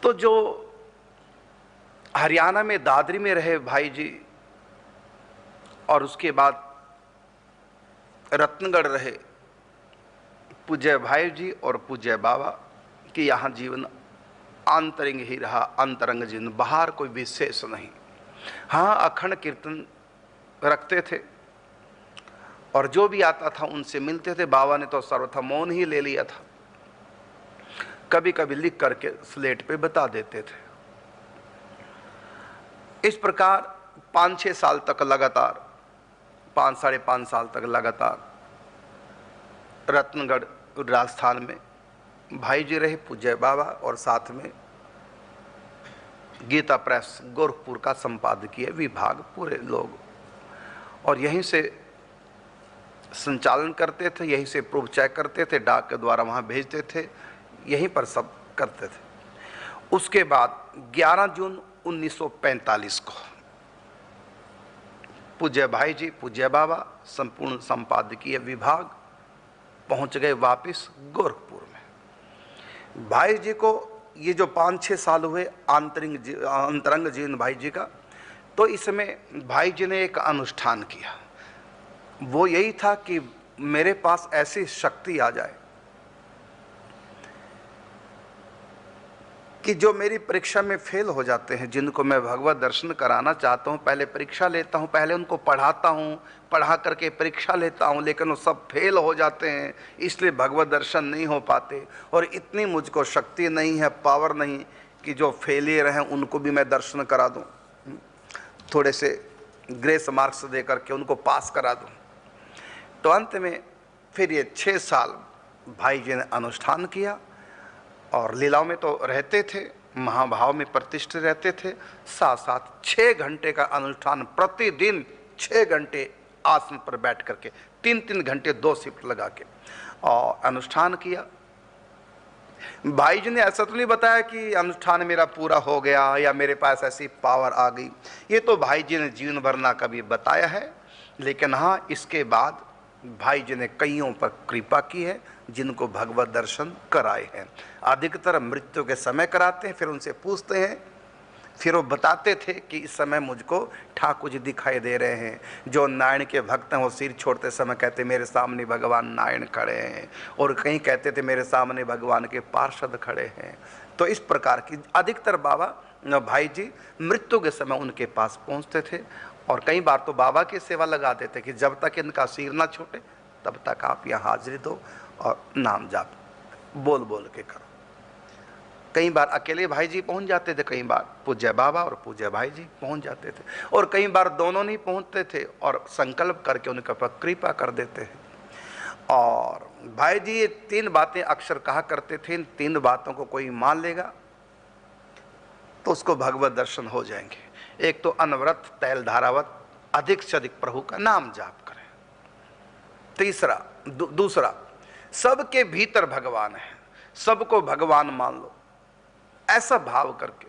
तो जो हरियाणा में दादरी में रहे भाई जी और उसके बाद रत्नगढ़ रहे पूज्य भाई जी और पूज्य बाबा कि यहाँ जीवन आंतरिक ही रहा, अंतरंग जीवन, बाहर कोई विशेष नहीं। हाँ, अखंड कीर्तन रखते थे और जो भी आता था उनसे मिलते थे। बाबा ने तो सर्वथा मौन ही ले लिया था, कभी कभी लिख करके स्लेट पे बता देते थे। इस प्रकार 5-6 साल तक लगातार, 5-5.5 साल तक लगातार रत्नगढ़ राजस्थान में भाई जी रहे पूज्य बाबा, और साथ में गीता प्रेस गोरखपुर का संपादकीय विभाग पूरे लोग, और यहीं से संचालन करते थे, यहीं से प्रूफ चेक करते थे, डाक के द्वारा वहाँ भेजते थे, यहीं पर सब करते थे। उसके बाद 11 जून 1945 को पूज्य भाई जी पूज्य बाबा संपूर्ण संपादकीय विभाग पहुंच गए वापस गोरखपुर में। भाई जी को ये जो 5-6 साल हुए अंतरंग जीवन भाई जी का, तो इसमें भाई जी ने एक अनुष्ठान किया। वो यही था कि मेरे पास ऐसी शक्ति आ जाए कि जो मेरी परीक्षा में फेल हो जाते हैं, जिनको मैं भगवत दर्शन कराना चाहता हूँ, पहले परीक्षा लेता हूँ, पहले उनको पढ़ाता हूँ, पढ़ा करके परीक्षा लेता हूँ, लेकिन वो सब फेल हो जाते हैं, इसलिए भगवत दर्शन नहीं हो पाते। और इतनी मुझको शक्ति नहीं है, पावर नहीं कि जो फेलियर हैं उनको भी मैं दर्शन करा दूँ, थोड़े से ग्रेस मार्क्स दे करके उनको पास करा दूँ। तो अंत में फिर ये 6 साल भाई जी ने अनुष्ठान किया, और लीलाओं में तो रहते थे, महाभाव में प्रतिष्ठित रहते थे, साथ साथ 6 घंटे का अनुष्ठान प्रतिदिन, 6 घंटे आसन पर बैठ करके 3-3 घंटे 2 शिफ्ट लगा के और अनुष्ठान किया। भाई जी ने ऐसा तो नहीं बताया कि अनुष्ठान मेरा पूरा हो गया या मेरे पास ऐसी पावर आ गई, ये तो भाई जी ने जीवन भर ना कभी बताया है। लेकिन हाँ, इसके बाद भाई जी ने कईयों पर कृपा की है, जिनको भगवत दर्शन कराए हैं। अधिकतर मृत्यु के समय कराते हैं, फिर उनसे पूछते हैं, फिर वो बताते थे कि इस समय मुझको ठाकुर जी दिखाई दे रहे हैं। जो नारायण के भक्त हैं वो सिर छोड़ते समय कहते मेरे सामने भगवान नारायण खड़े हैं, और कहीं कहते थे मेरे सामने भगवान के पार्षद खड़े हैं। तो इस प्रकार की अधिकतर बाबा भाई जी मृत्यु के समय उनके पास पहुँचते थे, और कई बार तो बाबा की सेवा लगा देते कि जब तक इनका सिर ना छूटे तब तक आप यहाँ हाजिरी दो और नाम जाप बोल बोल के करो। कई बार अकेले भाई जी पहुंच जाते थे, कई बार पूज्य बाबा और पूज्य भाई जी पहुंच जाते थे, और कई बार दोनों नहीं पहुंचते थे और संकल्प करके उनके ऊपर कृपा कर देते हैं। और भाई जी ये 3 बातें अक्सर कहा करते थे, इन 3 बातों को कोई मान लेगा तो उसको भगवत दर्शन हो जाएंगे। एक तो अनवरत तैल धारावत अधिक से अधिक प्रभु का नाम जाप करें। तीसरा दूसरा, सबके भीतर भगवान है, सबको भगवान मान लो, ऐसा भाव करके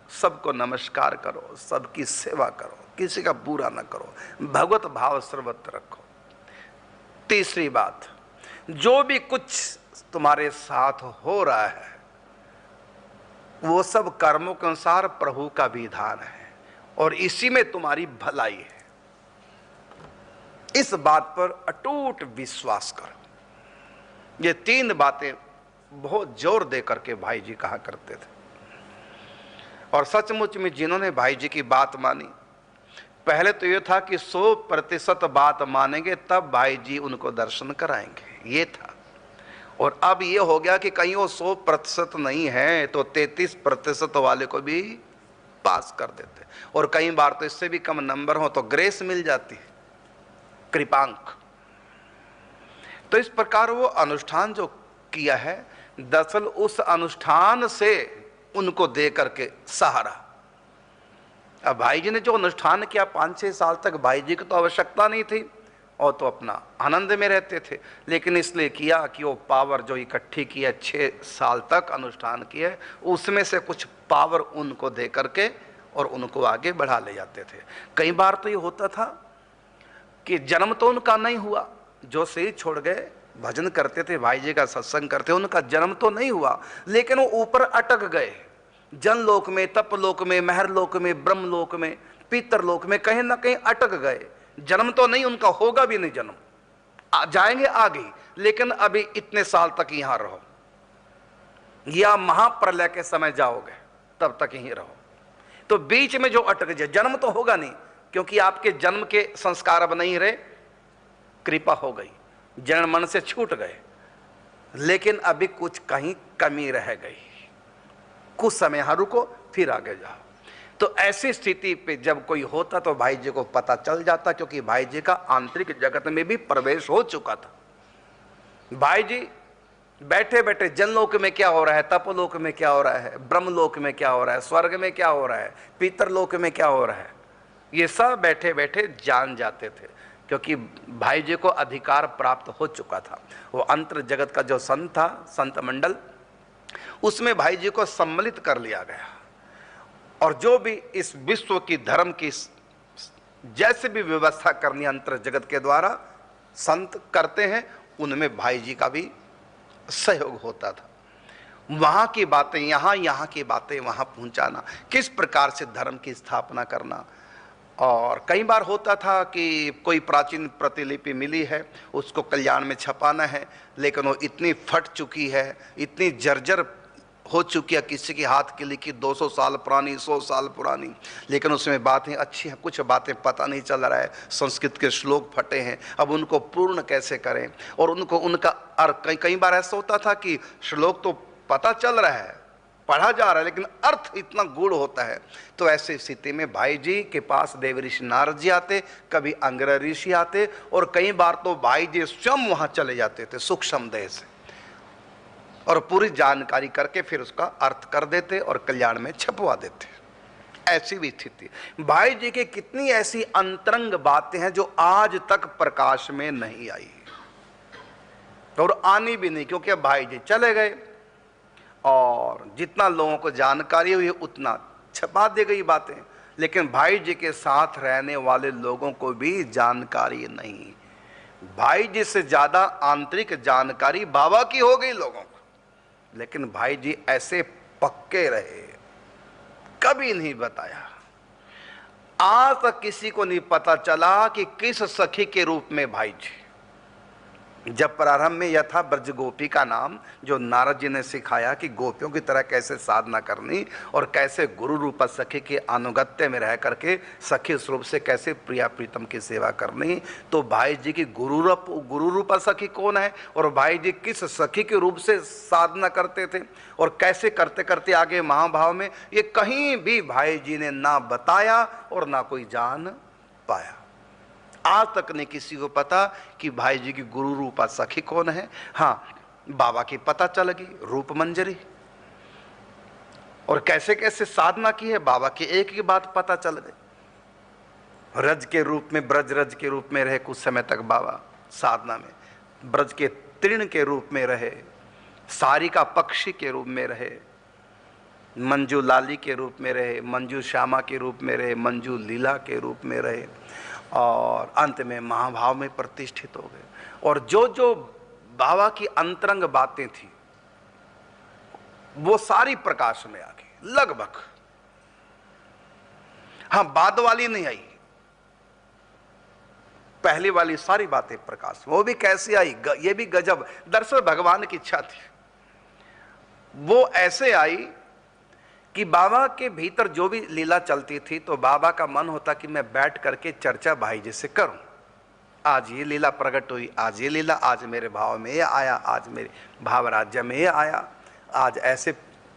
सबको नमस्कार करो, सबकी सेवा करो, किसी का बुरा ना करो, भगवत भाव सर्वत्र रखो। तीसरी बात, जो भी कुछ तुम्हारे साथ हो रहा है वो सब कर्मों के अनुसार प्रभु का विधान है, और इसी में तुम्हारी भलाई है। इस बात पर अटूट विश्वास करो। ये 3 बातें बहुत जोर दे करके भाई जी कहा करते थे, और सचमुच में जिन्होंने भाई जी की बात मानी, पहले तो ये था कि 100% बात मानेंगे तब भाई जी उनको दर्शन कराएंगे, ये था। और अब ये हो गया कि कहीं वो 100% नहीं है तो 33% वाले को भी पास कर देते, और कई बार तो इससे भी कम नंबर हो तो ग्रेस मिल जाती है, कृपांक। तो इस प्रकार वो अनुष्ठान जो किया है, दरअसल उस अनुष्ठान से उनको दे करके सहारा। अब भाई जी ने जो अनुष्ठान किया 5-6 साल तक, भाई जी को तो आवश्यकता नहीं थी, और तो अपना आनंद में रहते थे, लेकिन इसलिए किया कि वो पावर जो इकट्ठी की है 6 साल तक अनुष्ठान किए, उसमें से कुछ पावर उनको दे करके और उनको आगे बढ़ा ले जाते थे। कई बार तो ये होता था कि जन्म तो उनका नहीं हुआ, जो शरीर छोड़ गए भजन करते थे, भाई जी का सत्संग करते, उनका जन्म तो नहीं हुआ, लेकिन वो ऊपर अटक गए, जनलोक में, तपलोक में, महरलोक में, ब्रह्मलोक में, पितरलोक में कहीं ना कहीं अटक गए। जन्म तो नहीं उनका, होगा भी नहीं जन्म, जाएंगे आगे, लेकिन अभी इतने साल तक यहां रहो, या महाप्रलय के समय जाओगे तब तक यहीं रहो। तो बीच में जो अटक जाए, जन्म तो होगा नहीं, क्योंकि आपके जन्म के संस्कार अब नहीं रहे, कृपा हो गई, जन्म मन से छूट गए, लेकिन अभी कुछ कहीं कमी रह गई, कुछ समय यहां रुको फिर आगे जाओ। तो ऐसी स्थिति पे जब कोई होता तो भाई जी को पता चल जाता, क्योंकि भाई जी का आंतरिक जगत में भी प्रवेश हो चुका था। भाई जी बैठे बैठे जनलोक में क्या हो रहा है, तपलोक में क्या हो रहा है, ब्रह्मलोक में क्या हो रहा है, स्वर्ग में क्या हो रहा है, पितरलोक में क्या हो रहा है, ये सब बैठे बैठे जान जाते थे, क्योंकि भाई जी को अधिकार प्राप्त हो चुका था। वो अंतर जगत का जो संत था, संत मंडल, उसमें भाई जी को सम्मिलित कर लिया गया। और जो भी इस विश्व की धर्म की जैसे भी व्यवस्था करनी अंतर जगत के द्वारा संत करते हैं, उनमें भाई जी का भी सहयोग होता था। वहां की बातें यहाँ, यहाँ की बातें वहां पहुंचाना, किस प्रकार से धर्म की स्थापना करना। और कई बार होता था कि कोई प्राचीन प्रतिलिपि मिली है, उसको कल्याण में छपाना है, लेकिन वो इतनी फट चुकी है, इतनी जर्जर हो चुकी है, किसी के हाथ की लिखी 200 साल पुरानी, 100 साल पुरानी, लेकिन उसमें बातें अच्छी हैं, कुछ बातें पता नहीं चल रहा है, संस्कृत के श्लोक फटे हैं, अब उनको पूर्ण कैसे करें। और उनको उनका अर्थ, कई बार ऐसा होता था कि श्लोक तो पता चल रहा है, पढ़ा जा रहा है, लेकिन अर्थ इतना गूढ़ होता है। तो ऐसी स्थिति में भाई जी के पास देव ऋषि नारद जी आते, कभी अंग्र ऋषि आते, और कई बार तो भाई जी स्वयं वहां चले जाते थे सूक्ष्म देह से, और पूरी जानकारी करके फिर उसका अर्थ कर देते और कल्याण में छपवा देते। ऐसी भी स्थिति। भाई जी की कितनी ऐसी अंतरंग बातें हैं जो आज तक प्रकाश में नहीं आई, और आनी भी नहीं, क्योंकि अब भाई जी चले गए, और जितना लोगों को जानकारी हुई उतना छपा दी गई बातें, लेकिन भाई जी के साथ रहने वाले लोगों को भी जानकारी नहीं। भाई जी से ज्यादा आंतरिक जानकारी बाबा की हो गई लोगों को, लेकिन भाई जी ऐसे पक्के रहे, कभी नहीं बताया। आज तक किसी को नहीं पता चला कि किस सखी के रूप में भाई जी, जब प्रारंभ में यह था ब्रज गोपी का नाम, जो नारद जी ने सिखाया कि गोपियों की तरह कैसे साधना करनी और कैसे गुरु रूप सखी के अनुगत्य में रह करके सखी स्वरूप से कैसे प्रिया प्रीतम की सेवा करनी। तो भाई जी की गुरु रूप सखी कौन है, और भाई जी किस सखी के रूप से साधना करते थे, और कैसे करते करते आगे महाभाव में, ये कहीं भी भाई जी ने ना बताया और ना कोई जान पाया। आज तक नहीं किसी को पता कि भाई जी की गुरु रूपा सखी कौन है। हाँ, बाबा की पता चल गई, रूप मंजरी, और कैसे कैसे साधना की है बाबा की एक ही बात पता चल गई। रज के रूप में, ब्रज रज के रूप में रहे कुछ समय तक बाबा साधना में, ब्रज के तृण के रूप में रहे, सारिका पक्षी के रूप में रहे, मंजू लाली के रूप में रहे, मंजू श्यामा के रूप में रहे, मंजू लीला के रूप में रहे, और अंत में महाभाव में प्रतिष्ठित हो गए। और जो जो बाबा की अंतरंग बातें थी वो सारी प्रकाश में आ गई लगभग। हाँ, बाद वाली नहीं आई, पहली वाली सारी बातें प्रकाश। वो भी कैसे आई, ये भी गजब। दरअसल भगवान की इच्छा थी, वो ऐसे आई कि बाबा के भीतर जो भी लीला चलती थी तो बाबा का मन होता कि मैं बैठ करके चर्चा भाई जी से करूं। आज ये लीला प्रकट हुई, आज ये लीला, आज मेरे भाव में ये आया, आज मेरे भाव राज्य में ये आया, आज ऐसे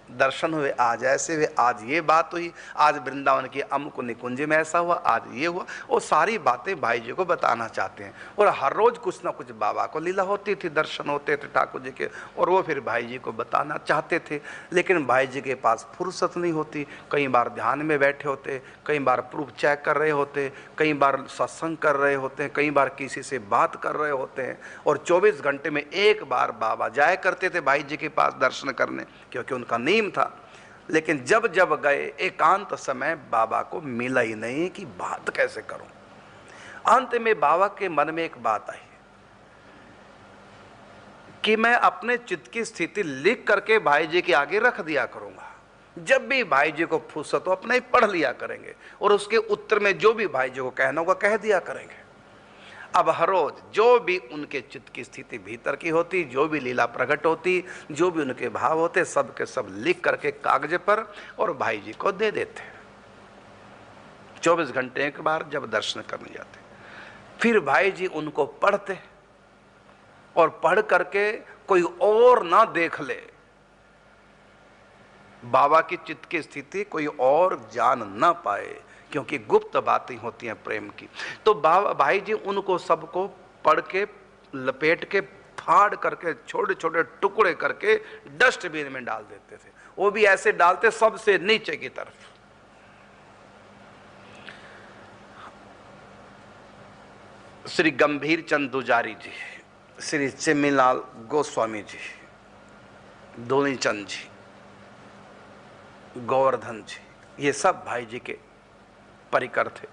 दर्शन हुए, आज ऐसे हुए, आज ये बात हुई, आज वृंदावन के अमुक निकुंज में ऐसा हुआ, आज ये हुआ। वो सारी बातें भाई जी को बताना चाहते हैं, और हर रोज कुछ ना कुछ बाबा को लीला होती थी, दर्शन होते थे ठाकुर जी के, और वो फिर भाई जी को बताना चाहते थे। लेकिन भाई जी के पास फुर्सत नहीं होती, कई बार ध्यान में बैठे होते, कई बार प्रूफ चेक कर रहे होते, कई बार सत्संग कर रहे होते हैं, कई बार किसी से बात कर रहे होते हैं, और 24 घंटे में एक बार बाबा जाया करते थे भाई जी के पास दर्शन करने, क्योंकि उनका नियम था। लेकिन जब जब गए एकांत समय बाबा को मिला ही नहीं कि बात कैसे करूं। अंत में बाबा के मन में एक बात आई कि मैं अपने चित्त की स्थिति लिख करके भाई जी के आगे रख दिया करूंगा, जब भी भाई जी को फुर्सत हो अपना ही पढ़ लिया करेंगे और उसके उत्तर में जो भी भाई जी को कहना होगा कह दिया करेंगे। अब हर रोज जो भी उनके चित्त की स्थिति भीतर की होती, जो भी लीला प्रकट होती, जो भी उनके भाव होते, सब के सब लिख करके कागज पर और भाई जी को दे देते। 24 घंटे के बाद जब दर्शन करने जाते फिर भाई जी उनको पढ़ते और पढ़ करके कोई और ना देख ले, बाबा की चित्त की स्थिति कोई और जान ना पाए, क्योंकि गुप्त बातें होती हैं प्रेम की। तो बाबा भाई जी उनको सबको पढ़ के लपेट के फाड़ करके छोटे छोटे टुकड़े करके डस्टबिन में डाल देते थे। वो भी ऐसे डालते सबसे नीचे की तरफ। श्री गंभीर चंद दुजारी जी, श्री चिम्मीलाल गोस्वामी जी, धोनी चंद जी, गोवर्धन जी, ये सब भाई जी के परिकर थे।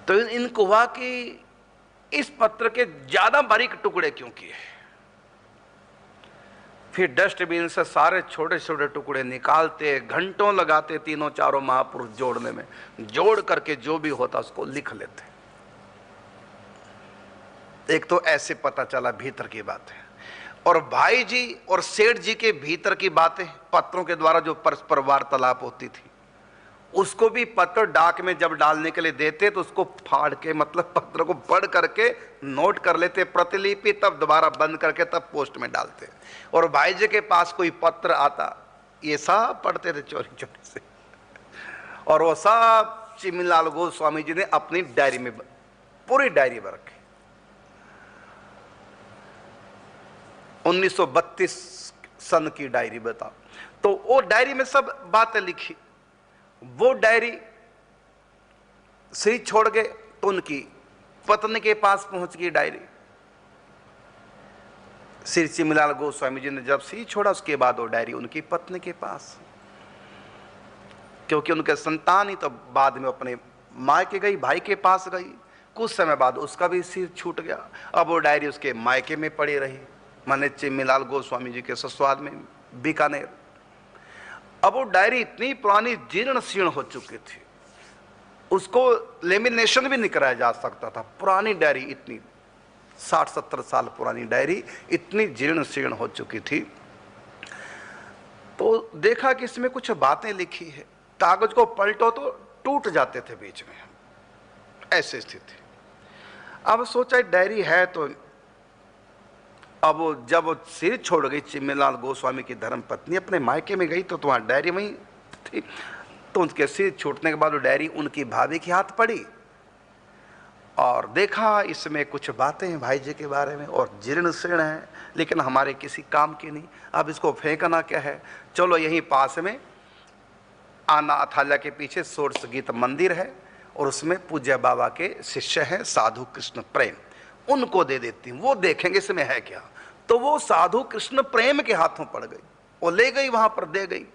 तो इनको हुआ कि इस पत्र के ज्यादा बारीक टुकड़े क्यों किए। फिर डस्टबिन से सारे छोटे छोटे टुकड़े निकालते, घंटों लगाते तीनों चारों महापुरुष जोड़ने में, जोड़ करके जो भी होता उसको लिख लेते। एक तो ऐसे पता चला भीतर की बात है। और भाई जी और सेठ जी के भीतर की बातें पत्रों के द्वारा जो परस्पर वार्तालाप होती थी, उसको भी पत्र डाक में जब डालने के लिए देते तो उसको फाड़ के, मतलब पत्र को पढ़ करके नोट कर लेते प्रतिलिपि, तब दोबारा बंद करके तब पोस्ट में डालते। और भाई जी के पास कोई पत्र आता, ये सब पढ़ते थे चोरी चोरी से। और वो सब चिम्मीलाल गोस्वामी जी ने अपनी डायरी में, पूरी डायरी में रखी। 1932 सन की डायरी बताओ। तो वो डायरी में सब बातें लिखी। वो डायरी श्री छोड़ गए तो उनकी पत्नी के पास पहुंच गई डायरी। श्री चिम्मीलाल गोस्वामी जी ने जब श्री छोड़ा उसके बाद वो डायरी उनकी पत्नी के पास, क्योंकि उनके संतान ही तो बाद में अपने मायके गई, भाई के पास गई। कुछ समय बाद उसका भी सिर छूट गया। अब वो डायरी उसके मायके में पड़ी रही, माने चिम्मीलाल गोस्वामी जी के ससुराल में, बीकानेर। अब वो डायरी इतनी पुरानी जीर्ण शीर्ण हो चुकी थी, उसको लेमिनेशन भी नहीं कराया जा सकता था। पुरानी डायरी, इतनी 60-70 साल पुरानी डायरी इतनी जीर्ण शीर्ण हो चुकी थी। तो देखा कि इसमें कुछ बातें लिखी है, कागज को पलटो तो टूट जाते थे बीच में, ऐसी स्थिति। अब सोचा डायरी है तो, अब वो जब वो सिर छोड़ गई चिम्मीलाल गोस्वामी की धर्म पत्नी, अपने मायके में गई तो वहाँ डायरी वहीं थी। तो उनके सिर छूटने के बाद वो डायरी उनकी भाभी के हाथ पड़ी और देखा इसमें कुछ बातें हैं भाई जी के बारे में और जीर्ण शीर्ण है, लेकिन हमारे किसी काम की नहीं। अब इसको फेंकना क्या है, चलो यहीं पास में आना अथाल्या के पीछे सोर्स गीत मंदिर है और उसमें पूज्य बाबा के शिष्य हैं साधु कृष्ण प्रेम, उनको दे देती हूँ, वो देखेंगे इसमें है क्या। तो वो साधु कृष्ण प्रेम के हाथों पड़ गई, वो ले गई वहां पर, दे गई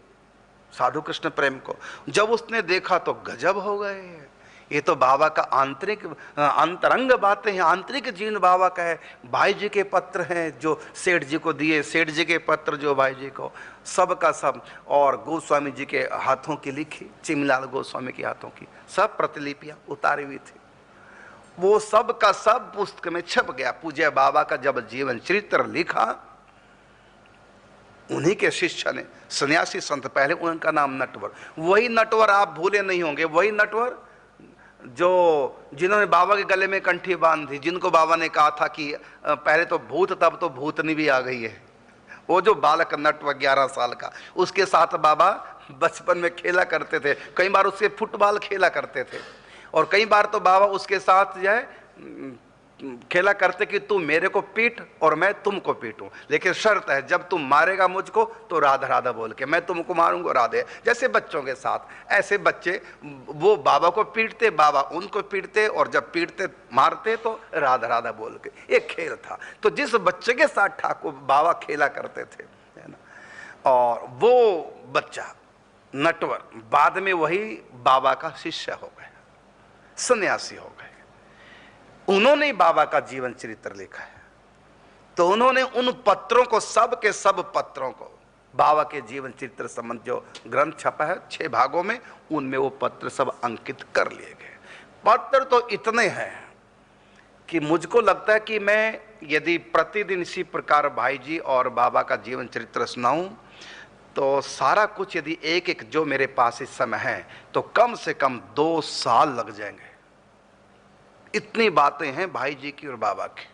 साधु कृष्ण प्रेम को। जब उसने देखा तो गजब हो गए, ये तो बाबा का आंतरिक अंतरंग बातें हैं, आंतरिक जीवन बाबा का है। भाई जी के पत्र हैं जो सेठ जी को दिए, सेठ जी के पत्र जो भाई जी को, सब का सब, और गोस्वामी जी के हाथों की लिखी, चिम्मीलाल गोस्वामी के हाथों की सब प्रतिलिपियां उतारी हुई थी। वो सब का सब पुस्तक में छप गया। पूज्य बाबा का जब जीवन चरित्र लिखा, उन्हीं के शिष्य ने, सन्यासी संत, पहले उनका नाम नटवर, वही नटवर आप भूले नहीं होंगे, वही नटवर जो जिन्होंने बाबा के गले में कंठी बांधी, जिनको बाबा ने कहा था कि पहले तो भूत, तब तो भूतनी भी आ गई है। वो जो बालक नटवर 11 साल का, उसके साथ बाबा बचपन में खेला करते थे, कई बार उससे फुटबॉल खेला करते थे, और कई बार तो बाबा उसके साथ जो है खेला करते कि तू मेरे को पीट और मैं तुमको पीटूं, लेकिन शर्त है जब तुम मारेगा मुझको तो राधा राधा बोल के, मैं तुमको मारूंगा राधे, जैसे बच्चों के साथ। ऐसे बच्चे वो बाबा को पीटते, बाबा उनको पीटते, और जब पीटते मारते तो राधा राधा बोल के। एक खेल था। तो जिस बच्चे के साथ ठाकुर बाबा खेला करते थे, है ना, और वो बच्चा नटवर बाद में वही बाबा का शिष्य हो गया, सन्यासी हो गए। उन्होंने बाबा का जीवन चरित्र लिखा है। तो उन्होंने उन पत्रों को, सब के सब पत्रों को बाबा के जीवन चरित्र संबंध जो ग्रंथ छपा है 6 भागों में, उनमें वो पत्र सब अंकित कर लिए गए। पत्र तो इतने हैं कि मुझको लगता है कि मैं यदि प्रतिदिन इसी प्रकार भाई जी और बाबा का जीवन चरित्र सुनाऊं तो सारा कुछ यदि एक एक जो मेरे पास इस समय है तो कम से कम 2 साल लग जाएंगे। इतनी बातें हैं भाई जी की और बाबा की।